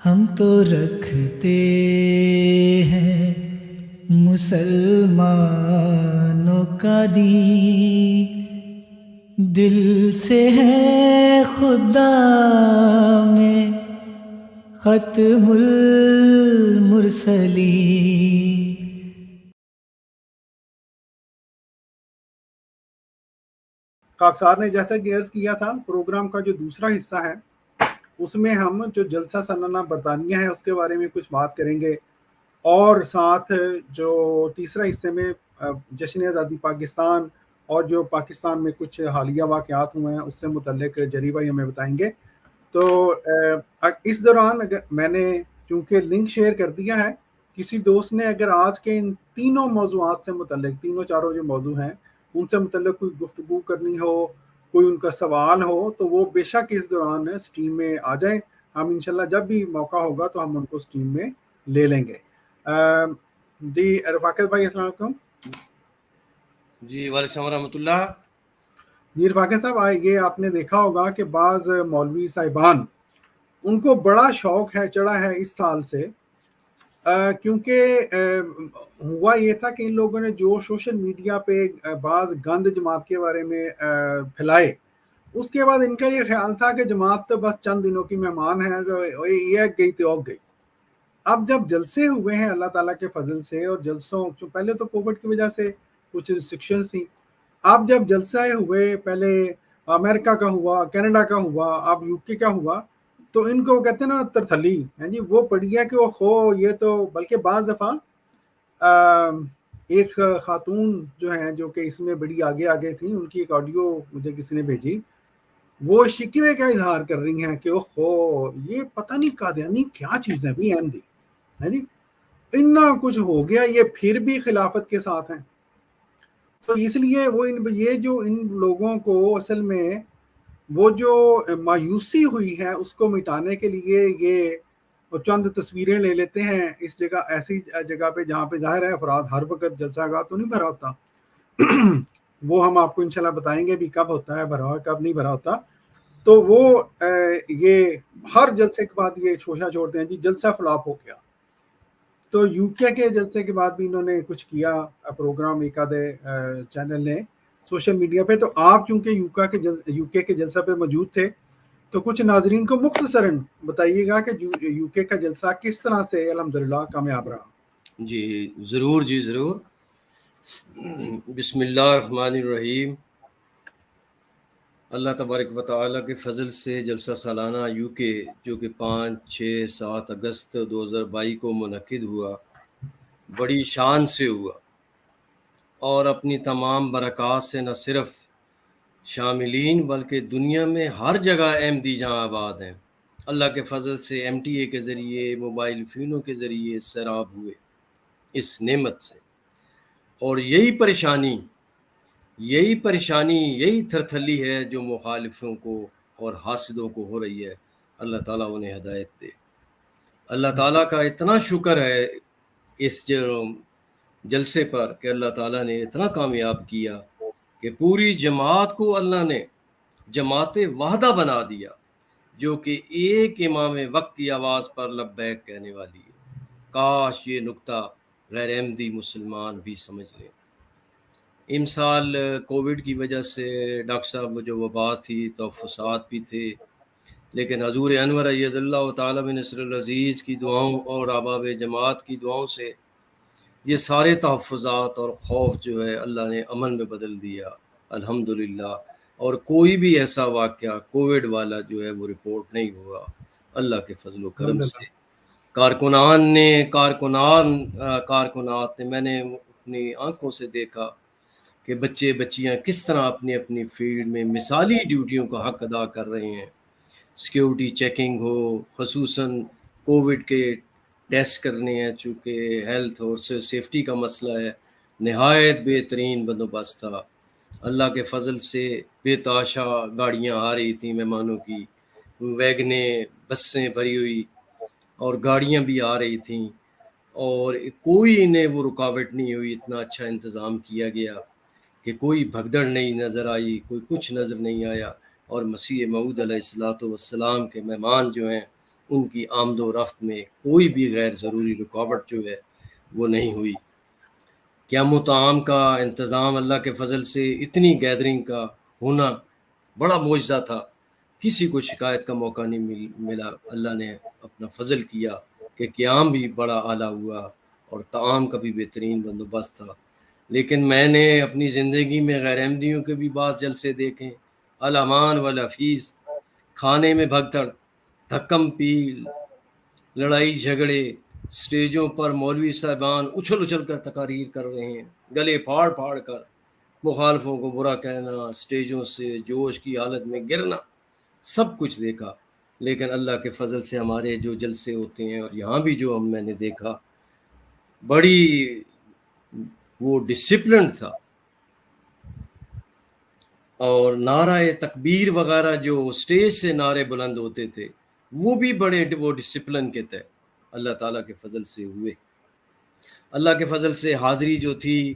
ہم تو رکھتے ہیں مسلمانوں کا دین، دل سے ہے خدا میں ختم المرسلین۔ خاکسار نے جیسا کہ عرض کیا تھا، پروگرام کا جو دوسرا حصہ ہے اس میں ہم جو جلسہ سالانہ برطانیہ ہے اس کے بارے میں کچھ بات کریں گے، اور ساتھ جو تیسرا حصے میں جشن آزادی پاکستان اور جو پاکستان میں کچھ حالیہ واقعات ہوئے ہیں اس سے متعلق جری بھائی ہمیں بتائیں گے۔ تو اس دوران اگر میں نے چونکہ لنک شیئر کر دیا ہے، کسی دوست نے اگر آج کے ان تینوں موضوعات سے متعلق، تینوں چاروں جو موضوع ہیں ان سے متعلق کوئی گفتگو کرنی ہو، کوئی ان کا سوال ہو، تو وہ بے شک اس دوران سٹریم میں آ جائیں۔ ہم انشاءاللہ جب بھی موقع ہوگا تو ہم ان کو سٹریم میں لے لیں گے۔ جی رفاقت بھائی السلام علیکم۔ جی وعلیکم السلام ورحمۃ اللہ۔ جی رفاقت صاحب، یہ آپ نے دیکھا ہوگا کہ بعض مولوی صاحبان ان کو بڑا شوق ہے چڑھا ہے اس سال سے، کیونکہ ہوا یہ تھا کہ ان لوگوں نے جو سوشل میڈیا پہ بعض گند جماعت کے بارے میں پھیلائے، اس کے بعد ان کا یہ خیال تھا کہ جماعت تو بس چند دنوں کی مہمان ہے، یہ گئی تو گئی۔ اب جب جلسے ہوئے ہیں اللہ تعالیٰ کے فضل سے، اور جلسوں پہلے تو کووڈ کی وجہ سے کچھ ریسٹرکشنز تھیں، اب جب جلسے ہوئے، پہلے امریکہ کا ہوا، کینیڈا کا ہوا، اب یو کے کا ہوا، تو ان کو کہتے ہیں نا ترتھلی، جی وہ پڑی ہے کہ وہ خو یہ تو، بلکہ بعض دفعہ ایک خاتون جو ہیں جو کہ اس میں بڑی آگے آگے تھیں، ان کی ایک آڈیو مجھے کسی نے بھیجی، وہ شکوے کا اظہار کر رہی ہیں کہ اوہو یہ پتہ نہیں قادیانی کیا چیز ہے بھی احمدی ہے جی، اتنا کچھ ہو گیا، یہ پھر بھی خلافت کے ساتھ ہیں۔ تو اس لیے وہ یہ جو ان لوگوں کو اصل میں وہ جو مایوسی ہوئی ہے اس کو مٹانے کے لیے یہ چند تصویریں لے لیتے ہیں اس جگہ، ایسی جگہ پہ جہاں پہ ظاہر ہے افراد ہر وقت جلسہ گاہ تو نہیں بھرا ہوتا، وہ ہم آپ کو انشاءاللہ بتائیں گے بھی کب ہوتا ہے بھرا، کب نہیں بھرا ہوتا۔ تو وہ یہ ہر جلسے کے بعد یہ شوشہ چھوڑتے ہیں جی جلسہ فلاپ ہو گیا۔ تو یو کے جلسے کے بعد بھی انہوں نے کچھ کیا پروگرام ایک آدھے چینل نے سوشل میڈیا پہ، تو آپ چونکہ یو کے جلسہ پہ موجود تھے تو کچھ ناظرین کو مختصراً بتائیے گا کہ یو کے کا جلسہ کس طرح سے الحمدللہ کامیاب رہا۔ جی ضرور، جی ضرور۔ بسم اللہ الرحمن الرحیم۔ اللہ تبارک و تعالیٰ کے فضل سے جلسہ سالانہ یو کے جو کہ 5، 6، 7 اگست 2022 کو منعقد ہوا، بڑی شان سے ہوا، اور اپنی تمام برکات سے نہ صرف شاملین بلکہ دنیا میں ہر جگہ احمدی جہاں آباد ہیں، اللہ کے فضل سے MTA کے ذریعے، موبائل فونوں کے ذریعے سیراب ہوئے اس نعمت سے۔ اور یہی پریشانی یہی تھرتھلی ہے جو مخالفوں کو اور حاسدوں کو ہو رہی ہے، اللہ تعالیٰ انہیں ہدایت دے۔ اللہ تعالیٰ کا اتنا شکر ہے اس جلسے پر کہ اللہ تعالیٰ نے اتنا کامیاب کیا کہ پوری جماعت کو اللہ نے جماعت وحدہ بنا دیا، جو کہ ایک امام وقت کی آواز پر لبیک کہنے والی ہے۔ کاش یہ نکتہ غیر احمدی مسلمان بھی سمجھ لیں۔ امسال کووڈ کی وجہ سے ڈاکٹر صاحب جو وبا تھی، تحفظات بھی تھے، لیکن حضور انور اید اللہ تعالیٰ بن نصر العزیز کی دعاؤں اور احباب جماعت کی دعاؤں سے یہ سارے تحفظات اور خوف جو ہے اللہ نے امن میں بدل دیا الحمدللہ، اور کوئی بھی ایسا واقعہ کووڈ والا جو ہے وہ رپورٹ نہیں ہوا اللہ کے فضل و کرم سے۔ کارکنات نے میں نے اپنی آنکھوں سے دیکھا کہ بچیاں کس طرح اپنی اپنی فیلڈ میں مثالی ڈیوٹیوں کا حق ادا کر رہے ہیں۔ سیکیورٹی چیکنگ ہو، خصوصاً کووڈ کے ٹیسٹ کرنے ہیں، چونکہ ہیلتھ اور سیفٹی کا مسئلہ ہے، نہایت بہترین بندوبست تھا۔ اللہ کے فضل سے بے تحاشا گاڑیاں آ رہی تھیں مہمانوں کی، ویگنیں، بسیں بھری ہوئی، اور گاڑیاں بھی آ رہی تھیں، اور کوئی انہیں وہ رکاوٹ نہیں ہوئی۔ اتنا اچھا انتظام کیا گیا کہ کوئی بھگدڑ نہیں نظر آئی، کوئی کچھ نظر نہیں آیا، اور مسیح موعود علیہ الصلوۃ والسلام کے مہمان جو ہیں ان کی آمد و رفت میں کوئی بھی غیر ضروری رکاوٹ جو ہے وہ نہیں ہوئی۔ قیام و طعام کا انتظام اللہ کے فضل سے اتنی گیدرنگ کا ہونا بڑا معجزہ تھا، کسی کو شکایت کا موقع نہیں ملا۔ اللہ نے اپنا فضل کیا کہ قیام بھی بڑا اعلیٰ ہوا اور طعام کا بھی بہترین بندوبست تھا۔ لیکن میں نے اپنی زندگی میں غیر احمدیوں کے بھی بعض جلسے دیکھے، الامان والافیز، کھانے میں بھگدڑ، دھکم پیل، لڑائی جھگڑے، سٹیجوں پر مولوی صاحبان اچھل اچھل کر تقاریر کر رہے ہیں، گلے پھاڑ پھاڑ کر مخالفوں کو برا کہنا، سٹیجوں سے جوش کی حالت میں گرنا، سب کچھ دیکھا۔ لیکن اللہ کے فضل سے ہمارے جو جلسے ہوتے ہیں اور یہاں بھی جو میں نے دیکھا، بڑی وہ ڈسپلن تھا، اور نعرہ تکبیر وغیرہ جو اسٹیج سے نعرے بلند ہوتے تھے وہ بھی بڑے وہ ڈسپلن کے تحت اللہ تعالیٰ کے فضل سے ہوئے۔ اللہ کے فضل سے حاضری جو تھی،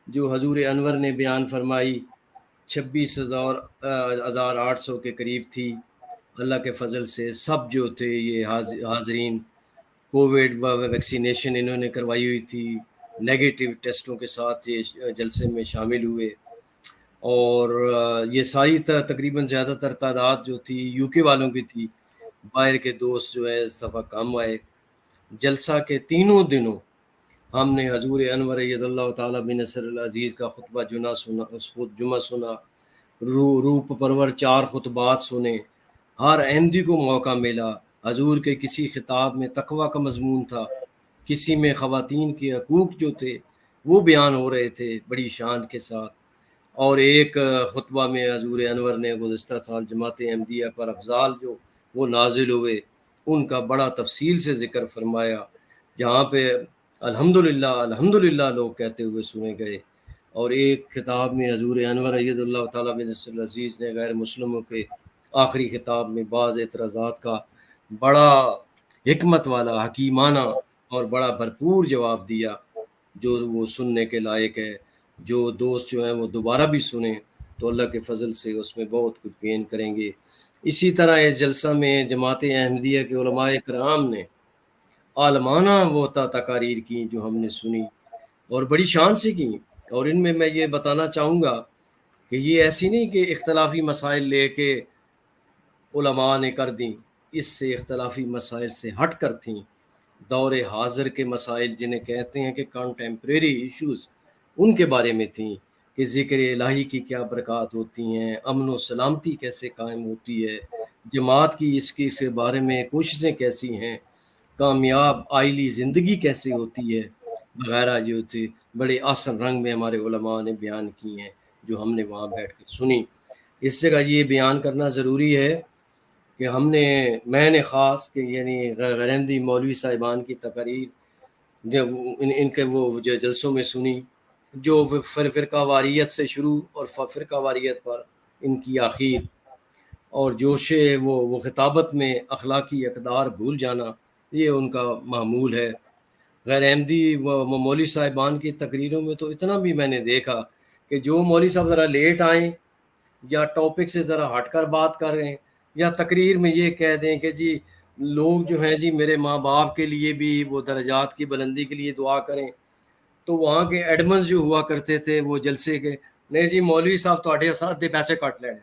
جو حضور انور نے بیان فرمائی، 26,800 کے قریب تھی۔ اللہ کے فضل سے سب جو تھے یہ حاضرین کووڈ ویکسینیشن انہوں نے کروائی ہوئی تھی، نیگیٹو ٹیسٹوں کے ساتھ یہ جلسے میں شامل ہوئے، اور یہ ساری تقریباً زیادہ تر تعداد جو تھی یو کے والوں کی تھی، باہر کے دوست جو ہے اس دفعہ کم آئے۔ جلسہ کے تینوں دنوں ہم نے حضور انور ایت اللہ تعالیٰ بن نصر العزیز کا خطبہ جمعہ سنا، روپ پرور 4 خطبات سنے۔ ہر احمدی کو موقع ملا، حضور کے کسی خطاب میں تقویٰ کا مضمون تھا، کسی میں خواتین کے حقوق جو تھے وہ بیان ہو رہے تھے بڑی شان کے ساتھ، اور ایک خطبہ میں حضور انور نے گزشتہ سال جماعت احمدیہ پر افضال جو وہ نازل ہوئے ان کا بڑا تفصیل سے ذکر فرمایا، جہاں پہ الحمدللہ الحمدللہ لوگ کہتے ہوئے سنے گئے۔ اور ایک خطاب میں حضور انور ایت اللہ تعالیٰ بن نصر العزیز نے غیر مسلموں کے آخری خطاب میں بعض اعتراضات کا بڑا حکمت والا، حکیمانہ اور بڑا بھرپور جواب دیا، جو وہ سننے کے لائق ہے۔ جو دوست جو ہیں وہ دوبارہ بھی سنیں تو اللہ کے فضل سے اس میں بہت کچھ گین کریں گے۔ اسی طرح اس جلسہ میں جماعت احمدیہ کے علماء کرام نے عالمانہ وہ تقاریر کی جو ہم نے سنی اور بڑی شان سے کی، اور ان میں یہ بتانا چاہوں گا کہ یہ ایسی نہیں کہ اختلافی مسائل لے کے علماء نے کر دیں، اس سے اختلافی مسائل سے ہٹ کر تھیں، دور حاضر کے مسائل جنہیں کہتے ہیں کہ کنٹمپریری ایشوز، ان کے بارے میں تھیں کہ ذکر الہی کی کیا برکات ہوتی ہیں، امن و سلامتی کیسے قائم ہوتی ہے، جماعت کی اس کے بارے میں کوششیں کیسی ہیں، کامیاب آئلی زندگی کیسے ہوتی ہے وغیرہ، جو تھے بڑے آسن رنگ میں ہمارے علماء نے بیان کی ہیں جو ہم نے وہاں بیٹھ کر سنی۔ اس جگہ یہ بیان کرنا ضروری ہے کہ میں نے خاص کہ یعنی غیر احمدی مولوی صاحبان کی تقاریر جب ان کے وہ جلسوں میں سنی، جو فرقہ واریت سے شروع اور فرقہ واریت پر ان کی آخر، اور جوش وہ خطابت میں اخلاقی اقدار بھول جانا، یہ ان کا معمول ہے۔ غیر احمدی مولوی صاحبان کی تقریروں میں تو اتنا بھی میں نے دیکھا کہ جو مولوی صاحب ذرا لیٹ آئیں یا ٹاپک سے ذرا ہٹ کر بات کر رہے ہیں، یا تقریر میں یہ کہہ دیں کہ جی لوگ جو ہیں جی میرے ماں باپ کے لیے بھی وہ درجات کی بلندی کے لیے دعا کریں، تو وہاں کے ایڈمنز جو ہوا کرتے تھے وہ جلسے کے، نہیں جی مولوی صاحب تھوڑے ساتھ دے پیسے کٹ لینے۔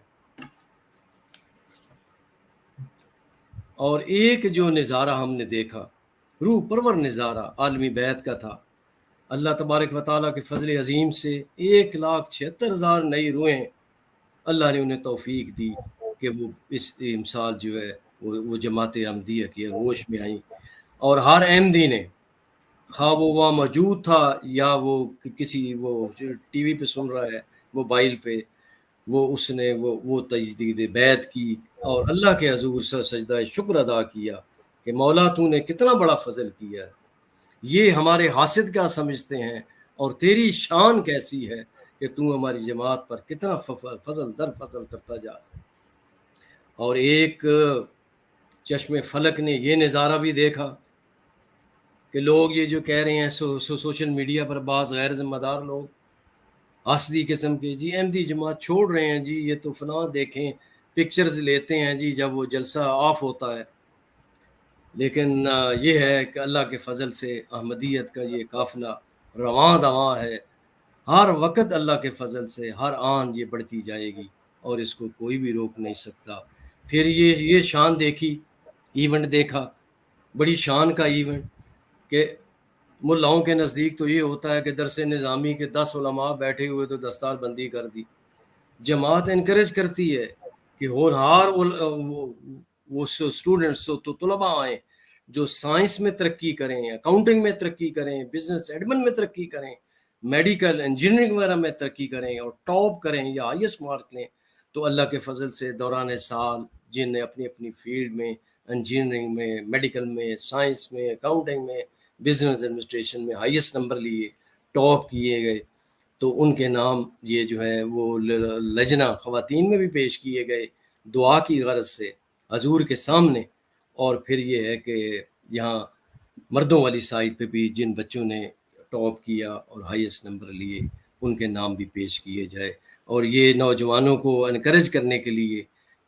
اور ایک جو نظارہ ہم نے دیکھا، روح پرور نظارہ عالمی بیت کا تھا۔ اللہ تبارک و تعالیٰ کے فضل عظیم سے 1,76,000 نئی روحیں اللہ نے انہیں توفیق دی کہ وہ اس امسال جو ہے وہ جماعت احمدیہ کی ہوش میں آئیں، اور ہر احمدی نے، خواہ وہ وہاں موجود تھا یا وہ کسی وہ ٹی وی پہ سن رہا ہے، موبائل پہ، اس نے وہ تجدید بیعت کی اور اللہ کے حضور سے سجدہ شکر ادا کیا کہ مولا تو نے کتنا بڑا فضل کیا ہے، یہ ہمارے حاسد کیا سمجھتے ہیں اور تیری شان کیسی ہے کہ تو ہماری جماعت پر کتنا فضل در فضل کرتا جا رہا ہے۔ اور ایک چشم فلک نے یہ نظارہ بھی دیکھا کہ لوگ یہ جو کہہ رہے ہیں سوشل میڈیا پر بعض غیر ذمہ دار لوگ حسدی قسم کے، جی احمدی جماعت چھوڑ رہے ہیں جی، یہ تو فلاں دیکھیں پکچرز لیتے ہیں جی جب وہ جلسہ آف ہوتا ہے، لیکن یہ ہے کہ اللہ کے فضل سے احمدیت کا یہ قافلہ رواں دواں ہے، ہر وقت اللہ کے فضل سے ہر آن یہ بڑھتی جائے گی اور اس کو کوئی بھی روک نہیں سکتا۔ پھر یہ شان دیکھی، ایونٹ دیکھا، بڑی شان کا ایونٹ کہ ملاؤں کے نزدیک تو یہ ہوتا ہے کہ درس نظامی کے 10 علماء بیٹھے ہوئے تو دستار بندی کر دی۔ جماعت انکریج کرتی ہے کہ ہونہار وہ اسٹوڈنٹس تو طلباء آئیں جو سائنس میں ترقی کریں، اکاؤنٹنگ میں ترقی کریں، بزنس ایڈمن میں ترقی کریں، میڈیکل انجینئرنگ وغیرہ میں ترقی کریں اور ٹاپ کریں یا ہائیسٹ مارک لیں۔ تو اللہ کے فضل سے دوران سال جن نے اپنی اپنی فیلڈ میں، انجینئرنگ میں، میڈیکل میں، سائنس میں، اکاؤنٹنگ میں، بزنس ایڈمنسٹریشن میں ہائیسٹ نمبر لیے، ٹاپ کیے گئے، تو ان کے نام یہ جو ہے وہ لجنہ خواتین میں بھی پیش کیے گئے دعا کی غرض سے حضور کے سامنے۔ اور پھر یہ ہے کہ یہاں مردوں والی سائڈ پہ بھی جن بچوں نے ٹاپ کیا اور ہائیسٹ نمبر لیے ان کے نام بھی پیش کیے جائے، اور یہ نوجوانوں کو انکریج کرنے کے لیے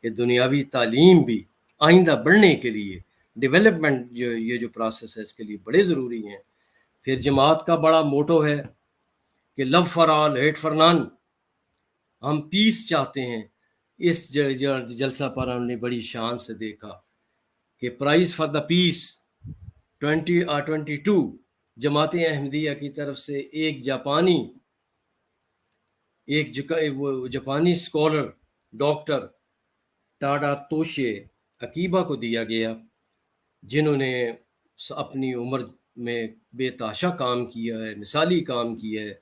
کہ دنیاوی تعلیم بھی آئندہ بڑھنے کے لیے ڈیولپمنٹ یہ جو پروسیس ہے اس کے لیے بڑے ضروری ہیں۔ پھر جماعت کا بڑا موٹو ہے کہ love for all hate for none, ہم پیس چاہتے ہیں۔ اس جلسہ پر ہم نے بڑی شان سے دیکھا کہ پرائز فار دا پیس 2022 جماعت احمدیہ کی طرف سے ایک جاپانی اسکالر ڈاکٹر ٹاڈا توشے عقیبہ کو دیا گیا، جنہوں نے اپنی عمر میں بے تحاشا کام کیا ہے، مثالی کام کیا ہے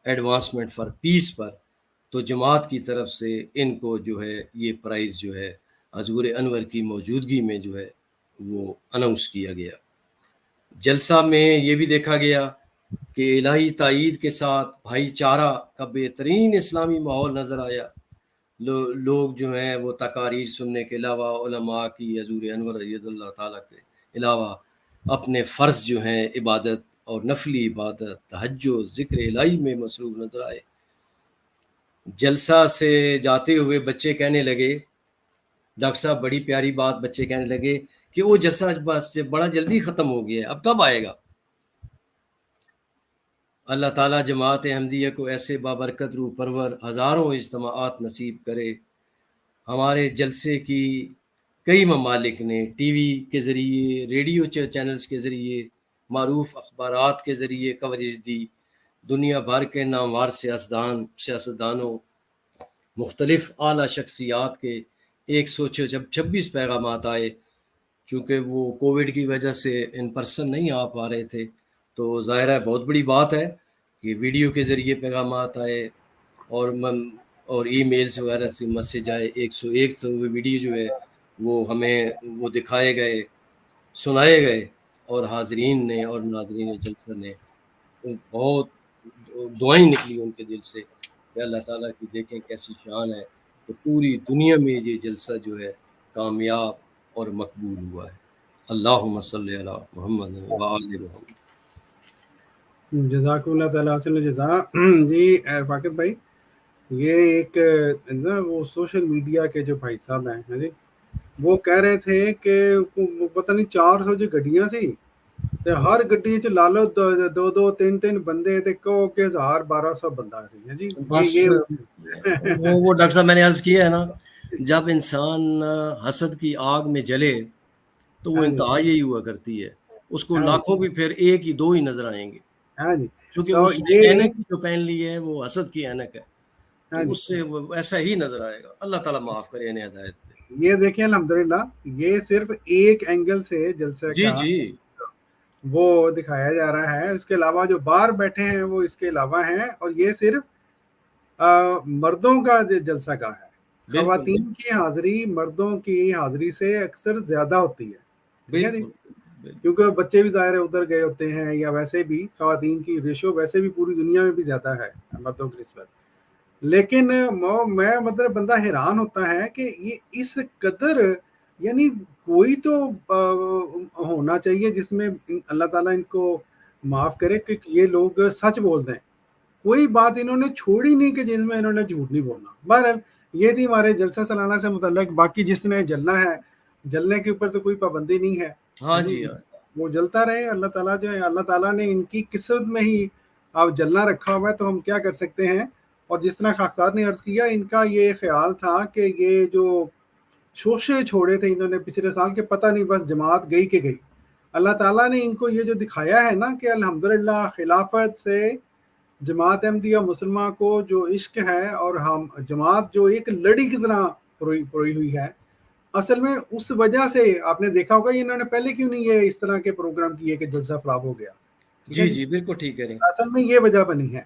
ایڈوانسمنٹ فار پیس پر۔ تو جماعت کی طرف سے ان کو جو ہے یہ پرائز جو ہے حضور انور کی موجودگی میں جو ہے وہ اناؤنس کیا گیا۔ جلسہ میں یہ بھی دیکھا گیا کہ الہی تائید کے ساتھ بھائی چارہ کا بہترین اسلامی ماحول نظر آیا۔ لوگ جو ہیں وہ تقاریر سننے کے علاوہ علماء کی حضور انور رضی اللہ تعالیٰ کے علاوہ اپنے فرض جو ہیں عبادت اور نفلی عبادت، تہجد، ذکر الہی میں مصروف نظر آئے۔ جلسہ سے جاتے ہوئے بچے کہنے لگے، ڈاکٹر صاحب بڑی پیاری بات، بچے کہنے لگے کہ وہ جلسہ بس بڑا جلدی ختم ہو گیا، اب کب آئے گا؟ اللہ تعالیٰ جماعت احمدیہ کو ایسے بابرکت روح پرور ہزاروں اجتماعات نصیب کرے۔ ہمارے جلسے کی کئی ممالک نے ٹی وی کے ذریعے، ریڈیو چینلز کے ذریعے، معروف اخبارات کے ذریعے کوریج دی۔ دنیا بھر کے نامور سیاستدانوں، مختلف اعلیٰ شخصیات کے 126 پیغامات آئے۔ چونکہ وہ کووڈ کی وجہ سے ان پرسن نہیں آ پا رہے تھے، تو ظاہر ہے بہت بڑی بات ہے کہ ویڈیو کے ذریعے پیغامات آئے اور ای میلز وغیرہ سے میسج آئے۔ 101 تو وہ ویڈیو جو ہے وہ ہمیں وہ دکھائے گئے، سنائے گئے، اور حاضرین نے اور ناظرین جلسہ نے بہت دعائیں نکلی ان کے دل سے کہ اللہ تعالیٰ کی دیکھیں کیسی شان ہے کہ پوری دنیا میں یہ جلسہ جو ہے کامیاب اور مقبول ہوا ہے۔ اللہم صلی علی محمد وآل محمد۔ جزاک اللہ تعالیٰ حسن جزا۔ جی فاقد بھائی، یہ ایک نا وہ سوشل میڈیا کے جو بھائی صاحب ہیں جی، وہ کہہ رہے تھے کہ پتہ نہیں 400 جو گڈیاں سی تے ہر گڈی چ لا لو 2 3 بندے تے کہو کہ 1200 بندہ سی جی۔ بس وہ ڈاکٹر صاحب میں نے عرض کیا ہے نا، جب انسان حسد کی آگ میں جلے تو وہ انتہا یہی ہوا کرتی ہے، اس کو لاکھوں بھی پھر ایک ہی 2 ہی نظر آئیں گے، ہاں جی، کیونکہ اس نے اینک جو پہن لی ہے وہ حسد کی اینک ہے، تو اس سے وہ ایسا ہی نظر آئے گا۔ اللہ تعالیٰ معاف کرے، انہیں ہدایت دے۔ یہ دیکھیں الحمدللہ یہ صرف ایک اینگل سے جلسہ کا وہ دکھایا جا رہا ہے، اس کے علاوہ جو باہر بیٹھے ہیں وہ اس کے علاوہ ہیں، اور یہ صرف مردوں کا جلسہ کا ہے۔ خواتین کی حاضری مردوں کی حاضری سے اکثر زیادہ ہوتی ہے، کیونکہ بچے بھی ظاہر ادھر گئے ہوتے ہیں، یا ویسے بھی خواتین کی ریشو ویسے بھی پوری دنیا میں بھی زیادہ ہے مردوں کی نسبت۔ لیکن میں مطلب بندہ حیران ہوتا ہے کہ یہ اس قدر، یعنی کوئی تو ہونا چاہیے جس میں اللہ تعالیٰ ان کو معاف کرے کہ یہ لوگ سچ بول دیں۔ کوئی بات انہوں نے چھوڑی نہیں کہ جس میں انہوں نے جھوٹ نہیں بولنا۔ بہرحال یہ تھی ہمارے جلسہ سالانہ سے متعلق۔ باقی جس نے جلنا ہے، جلنے کے اوپر تو کوئی پابندی نہیں ہے، ہاں جی ہاں وہ جلتا رہے. اللہ تعالیٰ جو ہے, اللہ تعالیٰ نے ان کی قسمت میں ہی اب جلنا رکھا ہوا ہے, تو ہم کیا کر سکتے ہیں. اور جس طرح خاک صاحب نے عرض کیا, ان کا یہ خیال تھا کہ یہ جو شوشے چھوڑے تھے انہوں نے پچھلے سال, کے پتہ نہیں بس جماعت گئی کہ گئی. اللہ تعالیٰ نے ان کو یہ جو دکھایا ہے نا کہ الحمدللہ خلافت سے جماعت احمدیہ مسلمہ کو جو عشق ہے, اور ہم جماعت جو ایک لڑی کی طرح پروئی ہوئی ہے, اصل میں اس وجہ سے آپ نے دیکھا ہوگا انہوں نے پہلے کیوں نہیں یہ اس طرح کے پروگرام کیے کہ جلسہ خراب ہو گیا. جی جی بالکل ٹھیک ہے. اصل میں یہ وجہ بنی ہے.